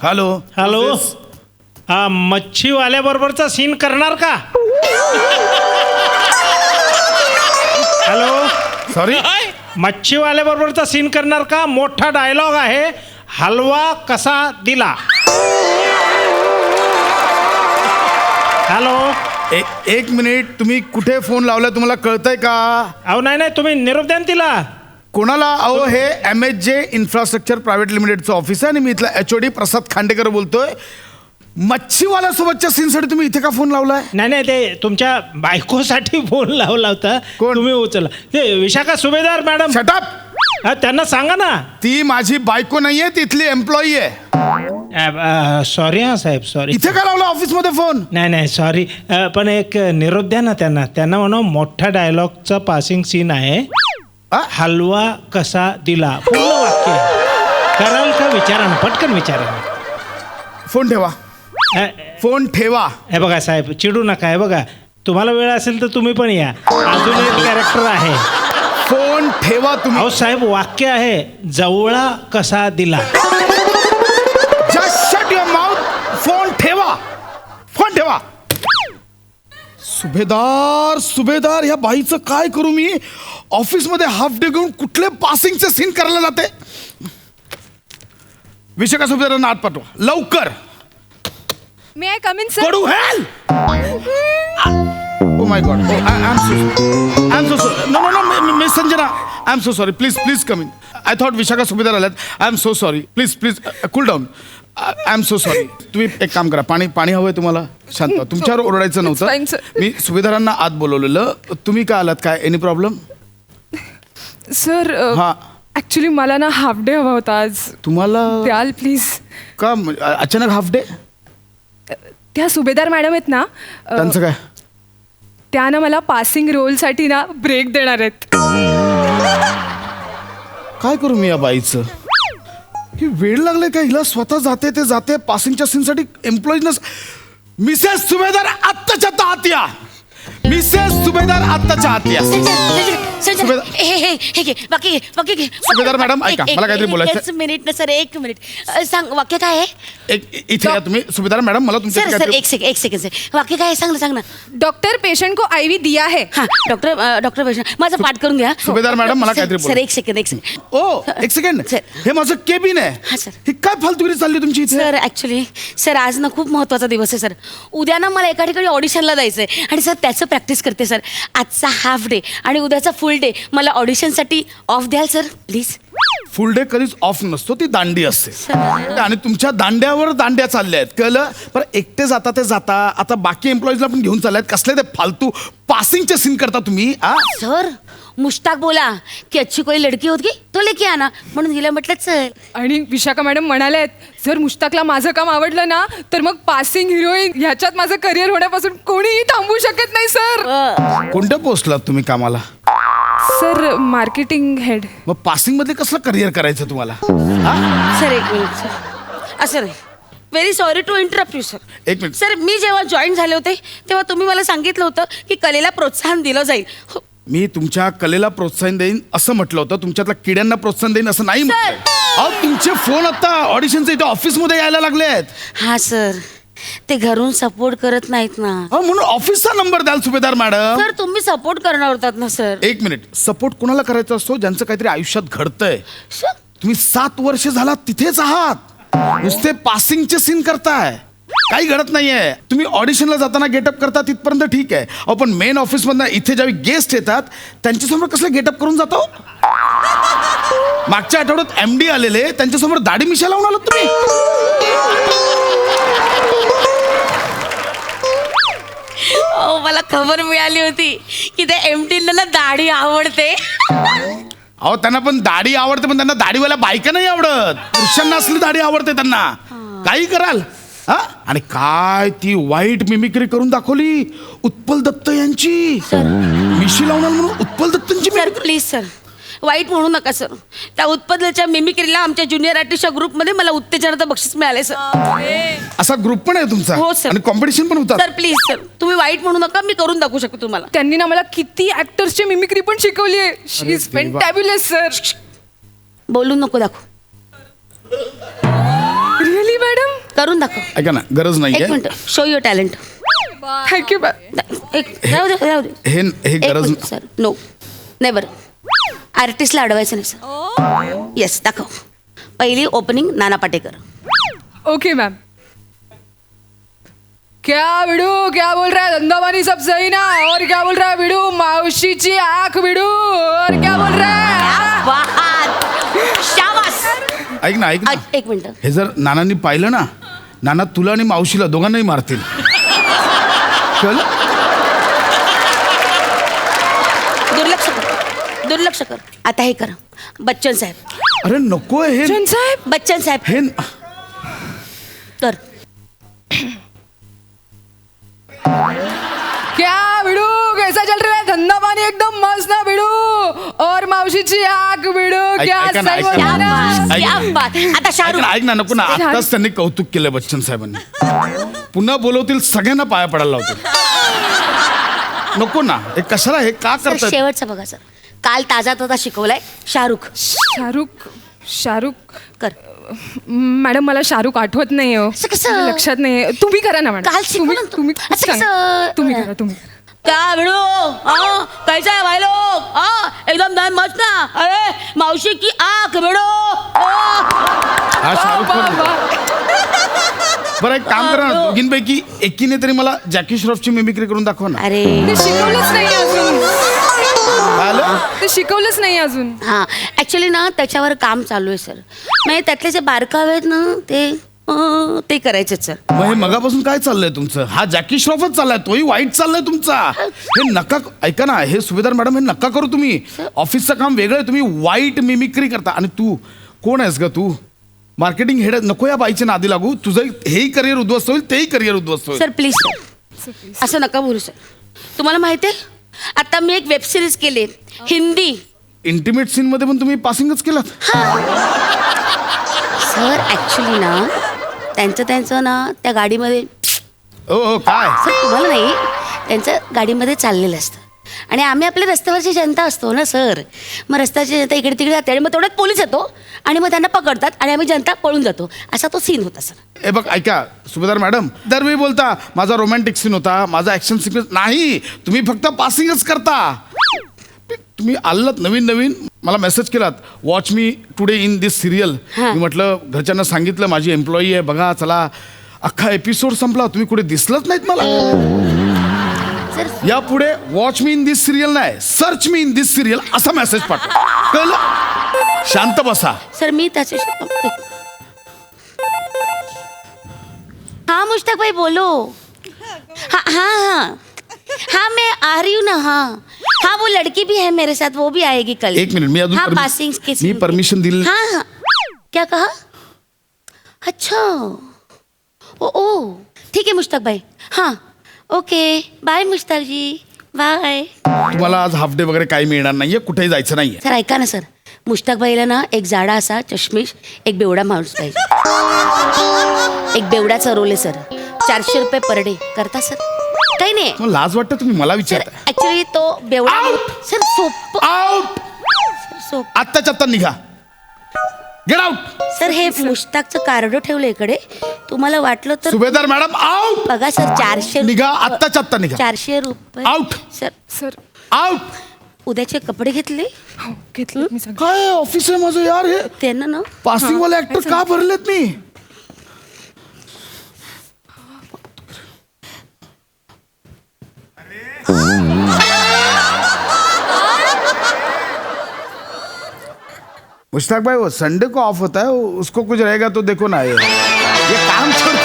Hello hello हा मच्छीवाल्याबरोबरचा scene करणार का? हॅलो सॉरी मच्छीवाल्याबरोबरचा सीन करणार का? मोठा डायलॉग आहे, हलवा कसा दिला. हॅलो एक मिनिट, तुम्ही कुठे फोन लावला तुम्हाला कळतंय का? अहो नाही तुम्ही निरोप द्या ना तिला. कोणाला? अहो हे MHJ इन्फ्रास्ट्रक्चर प्रायव्हेट लिमिटेडचं ऑफिस आहे आणि मी इथला HOD प्रसाद खांडेकर बोलतोय. मच्छीवाल्यासोबतच्या सीनसाठी तुम्ही इथे का फोन लावलाय? नाही ते तुमच्या बायकोसाठी फोन लावला होता. कोण? तुम्ही उचला. ते विशाखा सुभेदार मॅडम. शटअप. त्यांना सांगा ना. ती माझी बायको नाहीये, ती इथली एम्प्लॉई आहे. सॉरी हा साहेब, सॉरी. इथे का लावला ऑफिसमध्ये फोन? नाही सॉरी, पण एक निरोप द्या ना त्यांना म्हणा मोठा डायलॉगचा पासिंग सीन आहे, हलवा कसा दिला. पूर्ण वाक्य कराल का? विचारा ना, पटकन विचारा ना. फोन ठेवा. फोन ठेवा. हे बघा साहेब, चिडू नका. हे बघा, तुम्हाला वेळ असेल तर तुम्ही पण या, अजून एक कॅरेक्टर आहे. फोन ठेवा तुम्ही. अहो साहेब, वाक्य आहे, जवळा कसा दिला. Just shut your mouth. Phone ठेवा. फोन ठेवा. सुभेदार ह्या बाईचं काय करू मी? ऑफिसमध्ये हाफ डे घेऊन कुठले पासिंगचे सीन करायला जाते? विशाखा सुभेदारांना आत पाठवा लवकर. May I come in sir? कडू हेल. Oh my God. I am so sorry. No miss Sanjana, I am so sorry. Please come in. I thought Vishakha Subhedar आल्यात. I am so sorry. Please cool down. I am so sorry. तुम्ही एक काम करा, पाणी हवंय तुम्हाला? शांत. तुमच्यावर ओरडायचं Fine, नव्हतं. sir. मी सुभेदारांना आत बोलवलेलं. तुम्ही का आलात? काय एनी प्रॉब्लेम? सर हा. ऍक्च्युली मला ना हाफ डे हवा होता आज. तुम्हाला द्याल प्लीज? का अचानक हाफ डे? त्या सुभेदार मॅडम आहेत ना, त्यांचं काय? त्या ना मला पासिंग रोलसाठी ना ब्रेक देणार आहेत. काय करू मी या बाईचं? ही वेळ लागले का हिला? स्वतः जाते पासिंगच्या सीनसाठी. एम्प्लॉईज मिसेस सुभेदार आत्ताच्या आत या. मिसेस सुभेदार आत्ताच्या आत या. सुभेदार मॅडम ऐका, मला काहीतरी बोलायचं. एक मिनिट ना सर, एक मिनिट. सांग, वाक्य काय आहे? इथे या तुम्ही. सुभेदार मॅडम मला तुमच्या सर एक सेकंड सर, वाक्य काय आहे? सांग ना. डॉक्टर पेशंट को IV दिया है. हा, डॉक्टर पेशंट. माझा पाठ करून घ्या. सुभेदार मॅडम मला काहीतरी सर एक सेकंड. ओ एक सेकंड. सर. हे माझं केबिन आहे. हा, सर. ही काय फालतुगिरी चालली तुमची इथे? सर ऍक्च्युली सर आज ना खूप महत्त्वाचा दिवस आहे सर. उद्या ना मला एका ठिकाणी ऑडिशनला जायचं आहे आणि सर त्याचं प्रॅक्टिस करते सर. आजचा हाफ डे आणि उद्याचा फुल डे मला ऑडिशनसाठी ऑफ द्याल सर प्लीज? फुल डे कधीच ऑफ नसतो, ती दांडी असते. आणि तुमच्या दांड्यावर दांड्या चालल्या आहेत, कळलं? पण एकटे जाता ते जाता. आता बाकी एम्प्लॉईजला पण घेऊन चालल्यात. कसले ते फालतू पासिंगचे सीन करता तुम्ही? सर मुश्ताक बोला की अच्छी कोई लडकी होती तो लेके आना, म्हणून गेल्या म्हटलं चल. आणि विशाखा मॅडम म्हणाल्या आहेत, जर मुश्ताकला माझं काम आवडलं ना तर मग पासिंग हिरोईन ह्याच्यात माझं करिअर होण्यापासून कोणीही थांबवू शकत नाही सर. कोणत्या पोस्टला तुम्ही कामाला? Sir marketing head. मग पासिंग मध्ये कसलं करिअर करायचं तुम्हाला? सर एक मिनिट सर. असं नाही, very sorry to interrupt you sir. एक मिनिट. सर मी जेव्हा जॉईन झाले होते तेव्हा तुम्ही मला सांगितलं होतं की कलेला प्रोत्साहन दिलं जाईल. मी तुमच्या कलेला प्रोत्साहन देईन असं म्हटलं होतं. तुमच्यातल्या किड्यांना प्रोत्साहन देईन असं नाही म्हटलंय. अहो तुमचे फोन आता ऑडिशनचे इथे ऑफिसमध्ये यायला लागले आहेत. हा सर, ते घरून सपोर्ट करत नाहीत ना. म्हणून ऑफिसचा नंबर द्याल सुभेदार मॅडम. सर तुम्ही सपोर्ट करणार होतात ना सर. एक मिनिट. सपोर्ट कोणाला करायचा असतो? ज्यांचं काहीतरी आयुष्यात घडतंय. सर तुम्ही 7 वर्ष झाला तिथेच आहात, नुसते पासिंगचे सीन करताय. काही घडत नाहीये. तुम्ही ऑडिशनला जाताना गेटअप करता तिथपर्यंत ठीक आहे. पण मेन ऑफिस मधनं इथे ज्यावेळी गेस्ट येतात त्यांच्यासमोर कसलं गेटअप करून जातो? मागच्या आठवड्यात MD आलेले, त्यांच्यासमोर दाढी मिशा लावून आलात तुम्ही. मला खबर मिळाली होती की त्या MD ना दाढी आवडते. अहो त्यांना पण दाढी आवडते, पण त्यांना दाढीवाल्या बायका नाही आवडत. पुरुषांना असली दाढी आवडते त्यांना. काही कराल. आणि काय ती वाईट मिमिक्री करून दाखवली उत्पल दत्त यांची. मिशी लावणार म्हणून उत्पल दत्तांची. सर प्लीज सर, वाईट म्हणू नका सर. त्या उत्पन्नाच्या मिमिक्रीला आमच्या ज्युनियर आर्टिस्टच्या ग्रुपमध्ये मला उत्तेजनाचं बक्षीस मिळाले सर. असा ग्रुप पण आहे तुमचा? हो सर. आणि कॉम्पिटिशन पण होतात? सर प्लीज सर, तुम्ही वाईट म्हणू नका, मी करून दाखवू शकतो तुम्हाला. त्यांनी ना मला किती ऍक्टर्सची मिमिक्री पण शिकवली आहे. She is fantabulous sir. बोलू नको, दाखव. Really madam? करून दाखव. ऐका ना गरज एक नाहीये मिनिट, show your talent. Thank you ma'am. राहू दे. हे गरज सर, नो नेवर. आर्टिस्टला अडवायचं नाही सर. येस, दाखव. पहिली opening Nana Patekar. Okay ma'am. क्या बिडू, क्या बोल रहा है धंधावानी, सब सही ना? और क्या बोल रहा है बिडू, मावशीची आंख बिडू, और क्या बोल रहा है? वाह, शाबास. ऐक ना एक मिनिट. हे जर नानांनी पाहिलं ना, नाना तुला आणि मावशीला दोघांनाही मारतील. चल दुर्लक्ष कर. आता हे कर. बच्चन साहेब. अरे नको हे बच्चन साहेब. बच्चन साहेब हे कर. क्या बिडू, कैसा चल रहा है धंधावानी? एकदम मस्त ना बिडू, और मावशीची आंख बिडू, क्या ऐका ना, सही ऐका बोल ना. रहा है? क्या बात. आता ऐक शाहरुख. ना, ऐक ना नको ना आत्ताच त्यांनी कौतुक केलं बच्चन साहेबांनी. पुन्हा बोलवतील सगळ्यांना पाया पडायला लावतील. नको ना हे कशाला हे का सर, करतात. शेवटचं बघा सर. काल ताजा शिकवलाय शाहरुख. शाहरुख कर. मॅडम मला शाहरुख आठवत नाही हो. असं कसं? माझ्या लक्षात नाही. तुम्ही करा ना मॅडम. काल शिकवलं ना तू. तुम्ही असं सांगा. कसं? तुम्ही करा, तुम्ही करा. क्या बिडू, कैसा है भाई लोग? एकदम दान मस्त ना. अरे मावशी की आंख बिडू. हा शाहरुख वा, खान. वा. बरं एक काम करा ना दोघींपैकी एकीने तरी मला जॅकी श्रॉफची मिमिक्री करून दाखवा ना. अरे ते शिकवलंच नाही अजून. काय आलं? ते शिकवलंच नाही अजून. हा, ऍक्च्युली ना त्याच्यावर काम चालू आहे सर. म्हणजे त्यातले जे बारकावे आहेत ना ते करायचे सर. मग हे मगापासून काय चाललंय तुमचं? हा जॅकी श्रॉफच चाललाय, तोही वाईट चाललाय तुमचा. हे नका ऐका ना, हे सुभेदार मॅडम हे नका करू तुम्ही. ऑफिसचं काम वेगळं आहे, तुम्ही वाईट मिमिक्री करता. आणि तू कोण आहेस ग तू? Marketing head. नको या बाईच्या नादी लागू. तुझं हेही करिअर उद्ध्वस्त होईल, तेही करिअर उद्ध्वस्त होईल. सर प्लीज सर, असं नका बोलू सर. तुम्हाला माहिती आहे आता मी एक वेब सिरीज केली हिंदी. इंटिमेट सीन मध्ये पण तुम्ही पासिंगच केलात. सर ऍक्च्युली ना त्यांचं ना त्या गाडीमध्ये. ओ काय सर तुम्हाला नाही, त्यांचं गाडीमध्ये चाललेलं असतं आणि आम्ही आपल्या रस्त्यावरची जनता असतो ना सर. मग रस्त्याची जनता इकडे तिकडे जाते आणि मग तेवढ्यात पोलीस येतो आणि मग त्यांना पकडतात आणि आम्ही जनता पळून जातो. असा तो सीन होता सर. हे बघ ऐका सुभेदार मॅडम, दरवेळी बोलता माझा रोमॅन्टिक सीन होता, माझा ऍक्शन सिक्वेन्स नाही. तुम्ही फक्त पासिंगच करता. तुम्ही आलात नवीन मला मेसेज केलात, watch me today in this serial. हां. मी म्हटलं घरच्यांना सांगितलं माझी एम्प्लॉई आहे, बघा चला. अख्खा एपिसोड संपला, तुम्ही कुठे दिसलंच नाहीत मला. सर यापुढे watch me in this serial नाही, search me in this serial असा मेसेज पाठवा. कळलं? शांत बसा. सर मी त्याच्याशी. हाँ मुश्ताक भाई बोलो. हाँ हाँ हाँ हाँ मैं आ रही हूँ ना. हाँ हाँ वो लड़की भी है मेरे साथ, वो भी आएगी कल. एक मिनिट मी अजून हाँ पासिंग के मी परमिशन दिली. हाँ हाँ क्या कहा? अच्छा ओ ठीक है मुश्ताक भाई. हाँ ओके बाय मुश्ताक जी, बाय. तुम्हाला आज हाफ डे वगैरे काही मिळणार नाहीये, कुठेही जायचं नाहीये. सर ऐका ना सर, मुश्ताक भाईला ना एक जाडा असा चष्मीश, एक बेवडा माणूस पाहिजे. एक बेवडाचा रोल आहे सर. 400 रुपये पर डे करता सर? काही नाही तुम्हाला लाज वाटतं, तुम्ही मला सर. विचारताय. ऍक्च्युली तो बेवडा Out! Sir soap out. Soap. आत्ताच्या आत्ता निघा. Get out. सर हे मुश्ताकचं कार्ड ठेवलं इकडे, तुम्हाला वाटलं तर सुभेदार मॅडम आउट. बघा सर. 400 निघा, आत्ताच्या आत्ता निघा. 400 रुपये Out! सर. Sir out. उद्याचे कपडे घेतले हो घेतलं मी सांग. काय ऑफिस आहे माझं यार. हे त्यांना ना. पासिंग वाले ऍक्टर का भरलेत मी? मुश्ताक भाई वो संडे को ऑफ होता है, उसको कुछ रहेगा तो देखो ना. ये काम छोड़